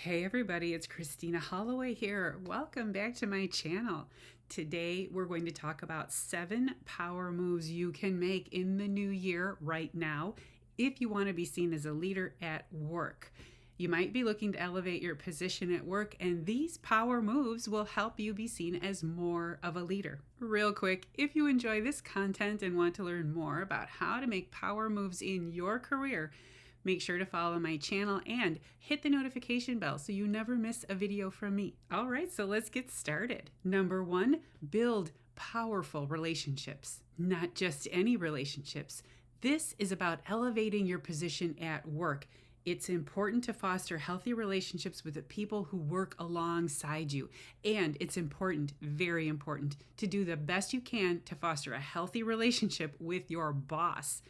Hey everybody, it's Christina Holloway here. Welcome back to my channel. Today we're going to talk about 7 power moves you can make in the new year right now if you want to be seen as a leader at work. You might be looking to elevate your position at work, and these power moves will help you be seen as more of a leader. Real quick, if you enjoy this content and want to learn more about how to make power moves in your career, make sure to follow my channel and hit the notification bell so you never miss a video from me. All right, so let's get started. Number 1, build powerful relationships. Not just any relationships. This is about elevating your position at work. It's important to foster healthy relationships with the people who work alongside you. And it's important, very important, to do the best you can to foster a healthy relationship with your boss.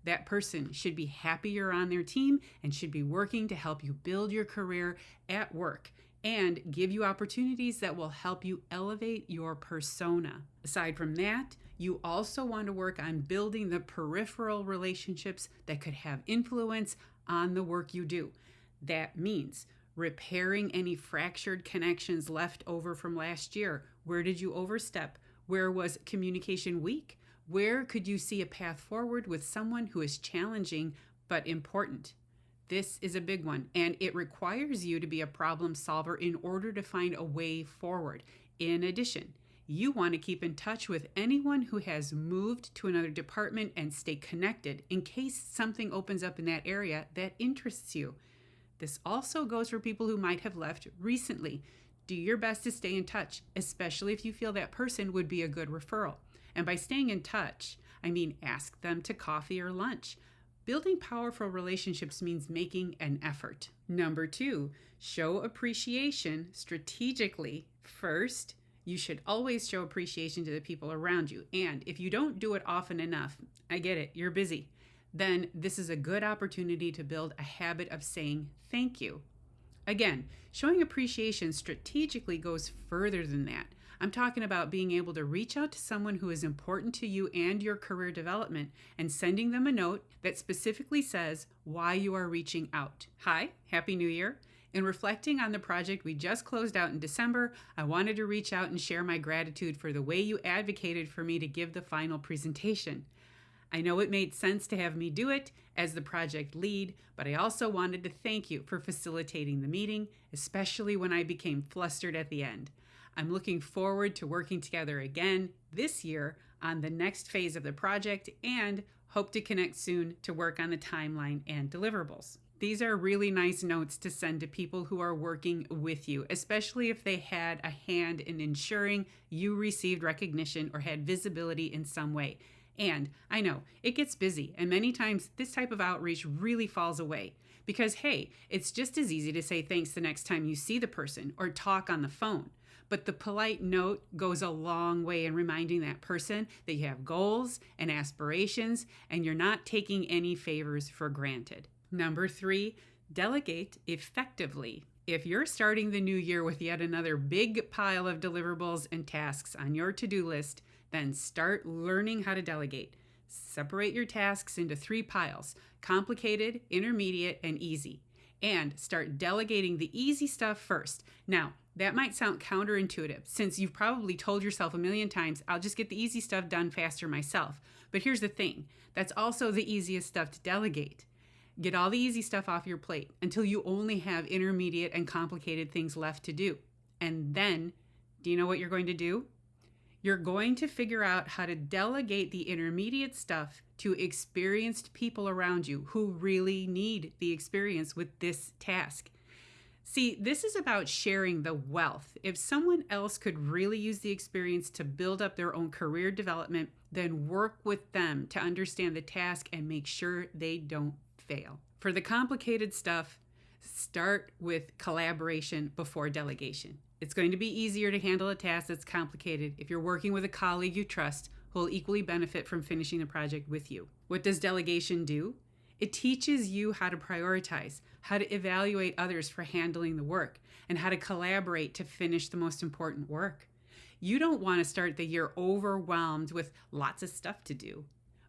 That person should be happy you're on their team and should be working to help you build your career at work and give you opportunities that will help you elevate your persona. Aside from that, you also want to work on building the peripheral relationships that could have influence on the work you do. That means repairing any fractured connections left over from last year. Where did you overstep? Where was communication weak? Where could you see a path forward with someone who is challenging but important? This is a big one, and it requires you to be a problem solver in order to find a way forward. In addition, you want to keep in touch with anyone who has moved to another department and stay connected in case something opens up in that area that interests you. This also goes for people who might have left recently. Do your best to stay in touch, especially if you feel that person would be a good referral. And by staying in touch, I mean ask them to coffee or lunch. Building powerful relationships means making an effort. Number 2, show appreciation strategically. First, you should always show appreciation to the people around you. And if you don't do it often enough, I get it, you're busy, then this is a good opportunity to build a habit of saying thank you. Again, showing appreciation strategically goes further than that. I'm talking about being able to reach out to someone who is important to you and your career development and sending them a note that specifically says why you are reaching out. Hi, Happy New Year. In reflecting on the project we just closed out in December, I wanted to reach out and share my gratitude for the way you advocated for me to give the final presentation. I know it made sense to have me do it as the project lead, but I also wanted to thank you for facilitating the meeting, especially when I became flustered at the end. I'm looking forward to working together again this year on the next phase of the project and hope to connect soon to work on the timeline and deliverables. These are really nice notes to send to people who are working with you, especially if they had a hand in ensuring you received recognition or had visibility in some way. And I know it gets busy, and many times this type of outreach really falls away because, hey, it's just as easy to say thanks the next time you see the person or talk on the phone. But the polite note goes a long way in reminding that person that you have goals and aspirations and you're not taking any favors for granted. Number 3, delegate effectively. If you're starting the new year with yet another big pile of deliverables and tasks on your to-do list, then start learning how to delegate. Separate your tasks into 3 piles: complicated, intermediate, and easy. And start delegating the easy stuff first. Now, that might sound counterintuitive since you've probably told yourself a million times, I'll just get the easy stuff done faster myself. But here's the thing, that's also the easiest stuff to delegate. Get all the easy stuff off your plate until you only have intermediate and complicated things left to do. And then, do you know what you're going to do? You're going to figure out how to delegate the intermediate stuff to experienced people around you who really need the experience with this task. See, this is about sharing the wealth. If someone else could really use the experience to build up their own career development, then work with them to understand the task and make sure they don't fail. For the complicated stuff, start with collaboration before delegation. It's going to be easier to handle a task that's complicated if you're working with a colleague you trust who will equally benefit from finishing the project with you. What does delegation do? It teaches you how to prioritize, how to evaluate others for handling the work, and how to collaborate to finish the most important work. You don't want to start the year overwhelmed with lots of stuff to do.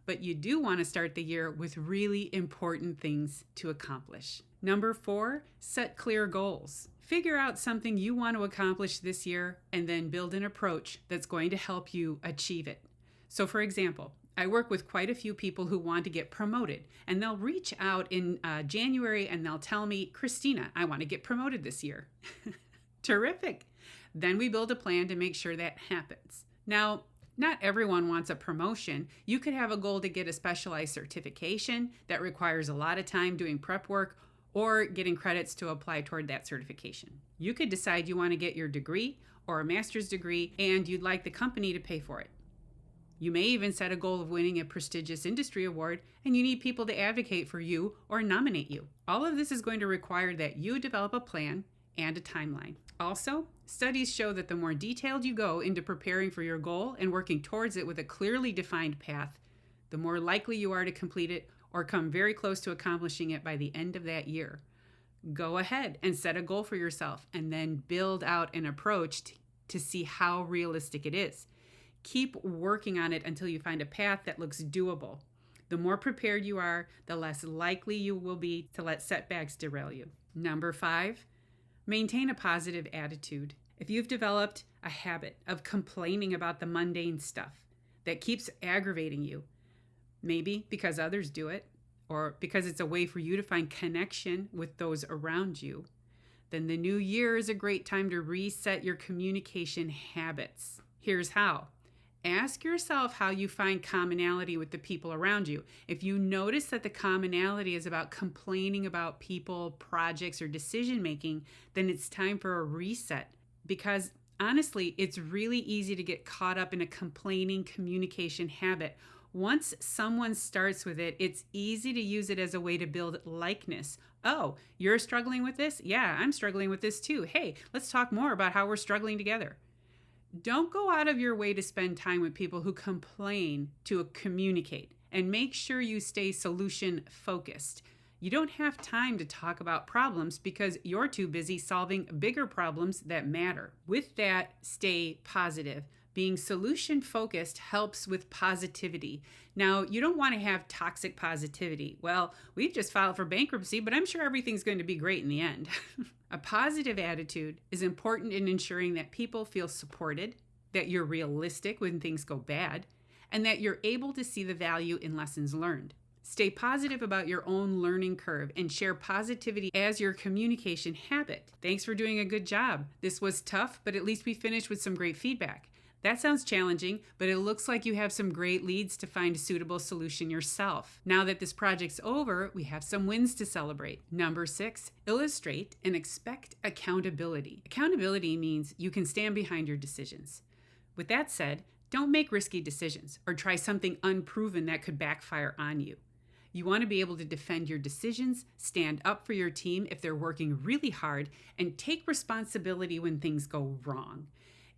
but you do want to start the year with really important things to accomplish. Number 4, set clear goals. Figure out something you want to accomplish this year and then build an approach that's going to help you achieve it. So for example, I work with quite a few people who want to get promoted, and they'll reach out in January and they'll tell me, Christina, I want to get promoted this year. Terrific. Then we build a plan to make sure that happens. Now, not everyone wants a promotion. You could have a goal to get a specialized certification that requires a lot of time doing prep work or getting credits to apply toward that certification. You could decide you want to get your degree or a master's degree and you'd like the company to pay for it. You may even set a goal of winning a prestigious industry award and you need people to advocate for you or nominate you. All of this is going to require that you develop a plan and a timeline. Also, studies show that the more detailed you go into preparing for your goal and working towards it with a clearly defined path, the more likely you are to complete it or come very close to accomplishing it by the end of that year. Go ahead and set a goal for yourself and then build out an approach to see how realistic it is. Keep working on it until you find a path that looks doable. The more prepared you are, the less likely you will be to let setbacks derail you. Number 5, maintain a positive attitude. If you've developed a habit of complaining about the mundane stuff that keeps aggravating you, maybe because others do it, or because it's a way for you to find connection with those around you, then the new year is a great time to reset your communication habits. Here's how. Ask yourself how you find commonality with the people around you. If you notice that the commonality is about complaining about people, projects, or decision making, then it's time for a reset. Because honestly, it's really easy to get caught up in a complaining communication habit. Once someone starts with it, it's easy to use it as a way to build likeness. Oh, you're struggling with this? Yeah, I'm struggling with this too. Hey, let's talk more about how we're struggling together. Don't go out of your way to spend time with people who complain to communicate, and make sure you stay solution focused. You don't have time to talk about problems because you're too busy solving bigger problems that matter. With that, stay positive. Being solution focused helps with positivity. Now, you don't want to have toxic positivity. Well, we've just filed for bankruptcy, but I'm sure everything's going to be great in the end. A positive attitude is important in ensuring that people feel supported, that you're realistic when things go bad, and that you're able to see the value in lessons learned. Stay positive about your own learning curve and share positivity as your communication habit. Thanks for doing a good job. This was tough, but at least we finished with some great feedback. That sounds challenging, but it looks like you have some great leads to find a suitable solution yourself. Now that this project's over, we have some wins to celebrate. Number 6, illustrate and expect accountability. Accountability means you can stand behind your decisions. With that said, don't make risky decisions or try something unproven that could backfire on you. You want to be able to defend your decisions, stand up for your team if they're working really hard, and take responsibility when things go wrong.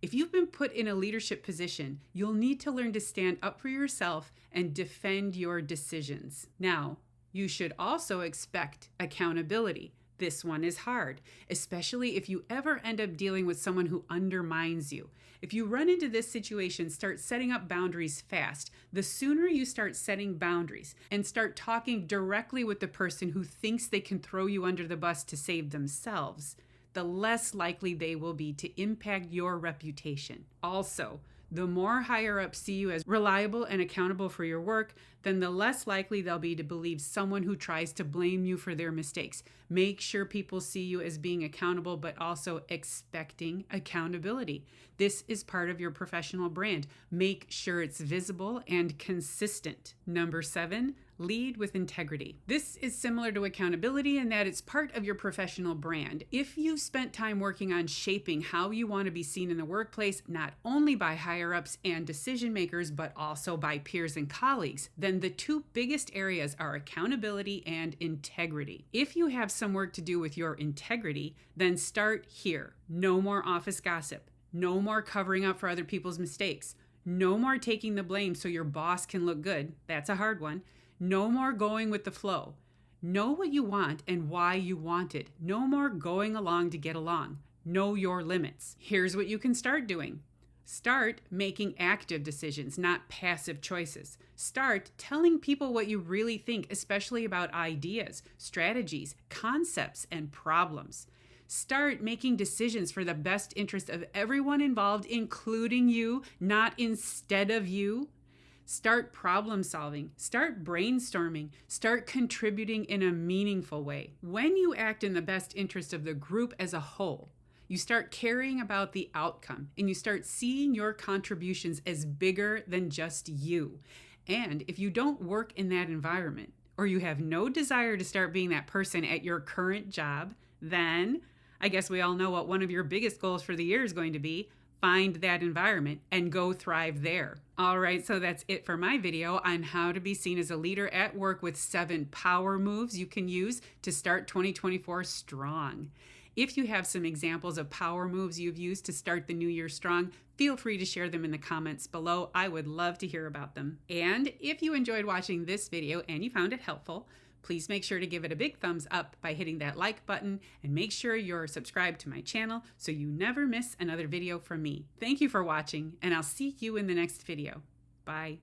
If you've been put in a leadership position, you'll need to learn to stand up for yourself and defend your decisions. Now, you should also expect accountability. This one is hard, especially if you ever end up dealing with someone who undermines you. If you run into this situation, start setting up boundaries fast. The sooner you start setting boundaries and start talking directly with the person who thinks they can throw you under the bus to save themselves, the less likely they will be to impact your reputation. Also, the more higher ups see you as reliable and accountable for your work, then the less likely they'll be to believe someone who tries to blame you for their mistakes. Make sure people see you as being accountable, but also expecting accountability. This is part of your professional brand. Make sure it's visible and consistent. Number 7, lead with integrity. This is similar to accountability in that it's part of your professional brand. If you've spent time working on shaping how you want to be seen in the workplace, not only by higher-ups and decision makers, but also by peers and colleagues, then the two biggest areas are accountability and integrity. If you have some work to do with your integrity, then start here. No more office gossip. No more covering up for other people's mistakes. No more taking the blame so your boss can look good. That's a hard one. No more going with the flow. Know what you want and why you want it. No more going along to get along. Know your limits. Here's what you can start doing. Start making active decisions, not passive choices. Start telling people what you really think, especially about ideas, strategies, concepts, and problems. Start making decisions for the best interest of everyone involved, including you, not instead of you. Start problem solving, start brainstorming, start contributing in a meaningful way. When you act in the best interest of the group as a whole, you start caring about the outcome and you start seeing your contributions as bigger than just you. And if you don't work in that environment, or you have no desire to start being that person at your current job, then I guess we all know what one of your biggest goals for the year is going to be. Find that environment and go thrive there. All right, so that's it for my video on how to be seen as a leader at work with 7 power moves you can use to start 2024 strong. If you have some examples of power moves you've used to start the new year strong, feel free to share them in the comments below. I would love to hear about them. And if you enjoyed watching this video and you found it helpful, please make sure to give it a big thumbs up by hitting that like button and make sure you're subscribed to my channel so you never miss another video from me. Thank you for watching, and I'll see you in the next video. Bye.